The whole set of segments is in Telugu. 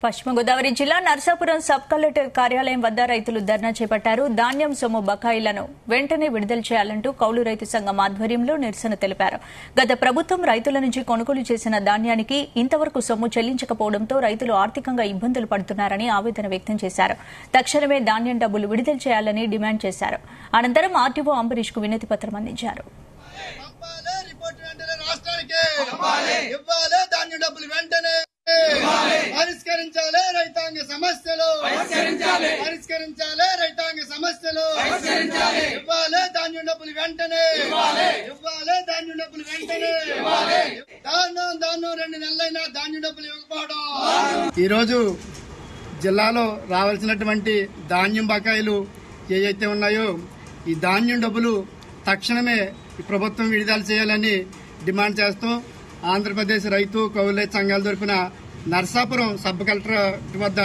పశ్చిమ గోదావరి జిల్లా నర్సాపురం సబ్ కలెక్టర్ కార్యాలయం వద్ద రైతులు ధర్నా చేపట్టారు. ధాన్యం సొమ్ము బకాయిలను వెంటనే విడుదల చేయాలంటూ కౌలు రైతు సంఘం ఆధ్వర్యంలో నిరసన తెలిపారు. గత ప్రభుత్వం రైతుల నుంచి కొనుగోలు చేసిన ధాన్యానికి ఇంతవరకు సొమ్ము చెల్లించకపోవడంతో రైతులు ఆర్థికంగా ఇబ్బందులు పడుతున్నారని ఆవేదన వ్యక్తం చేశారు. తక్షణమే ధాన్యం డబ్బులు విడుదల చేయాలని డిమాండ్ చేశారు. అనంతరం ఆర్టీఓ అంబరీష్ కు వినతి పత్రం అందించారు. పరిష్కరించాలి రైతాంగ సమస్యలు, పరిష్కరించాలి రైతాంగ సమస్యలు, ఇవ్వాలి ధాన్యం డబ్బులు వెంటనే, ఇవ్వాలి ధాన్యం డబ్బులు వెంటనే. దాన్నం 2 నెలలైనా ధాన్యం డబ్బులు ఇవ్వకపోవడం. ఈరోజు జిల్లాలో రావాల్సినటువంటి ధాన్యం బకాయిలు ఏవైతే ఉన్నాయో ఈ ధాన్యం డబ్బులు తక్షణమే ప్రభుత్వం విడుదల చేయాలని డిమాండ్ చేస్తూ ఆంధ్రప్రదేశ్ రైతు కౌలు సంఘాల తరఫున నర్సాపురం సబ్ కలెక్టర్ వద్ద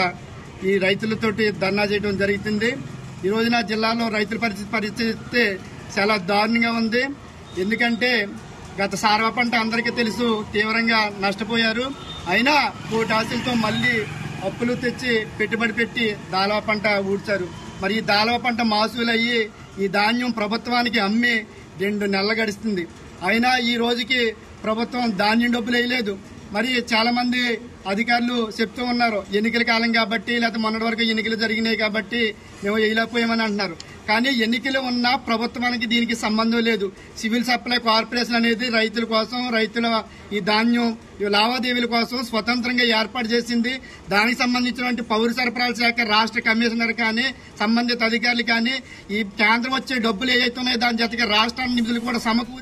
ఈ రైతులతోటి ధర్నా చేయడం జరుగుతుంది. ఈ రోజున జిల్లాలో రైతుల పరిస్థితి చాలా దారుణంగా ఉంది. ఎందుకంటే గత సార్వ పంట అందరికీ తెలుసు, తీవ్రంగా నష్టపోయారు. అయినా కోటి ఆశలతో మళ్లీ అప్పులు తెచ్చి పెట్టుబడి పెట్టి దాళవ పంట ఊడ్చారు. మరి ఈ దాళవ పంట మాసూలయ్యి ఈ ధాన్యం ప్రభుత్వానికి అమ్మి 2 నెలలు గడుస్తుంది. అయినా ఈ రోజుకి ప్రభుత్వం ధాన్యం డబ్బులు వేయలేదు. మరి చాలా మంది అధికారులు చెప్తూ ఉన్నారు, ఎన్నికల కాలం కాబట్టి లేకపోతే మొన్నటి వరకు ఎన్నికలు జరిగినాయి కాబట్టి మేము వేయలేకపోయామని అంటున్నారు. కానీ ఎన్నికలు ఉన్నా ప్రభుత్వానికి దీనికి సంబంధం లేదు. సివిల్ సప్లై కార్పొరేషన్ అనేది రైతుల కోసం, రైతుల ఈ ధాన్యం లావాదేవీల కోసం స్వతంత్రంగా ఏర్పాటు చేసింది. దానికి సంబంధించినటువంటి పౌర సరఫరాల శాఖ రాష్ట్ర కమిషనర్ కానీ సంబంధిత అధికారులు కానీ ఈ కేంద్రం వచ్చే డబ్బులు ఏవైతే ఉన్నాయో దాని జతగా రాష్ట్రాల నిధులు కూడా సమకూర్చి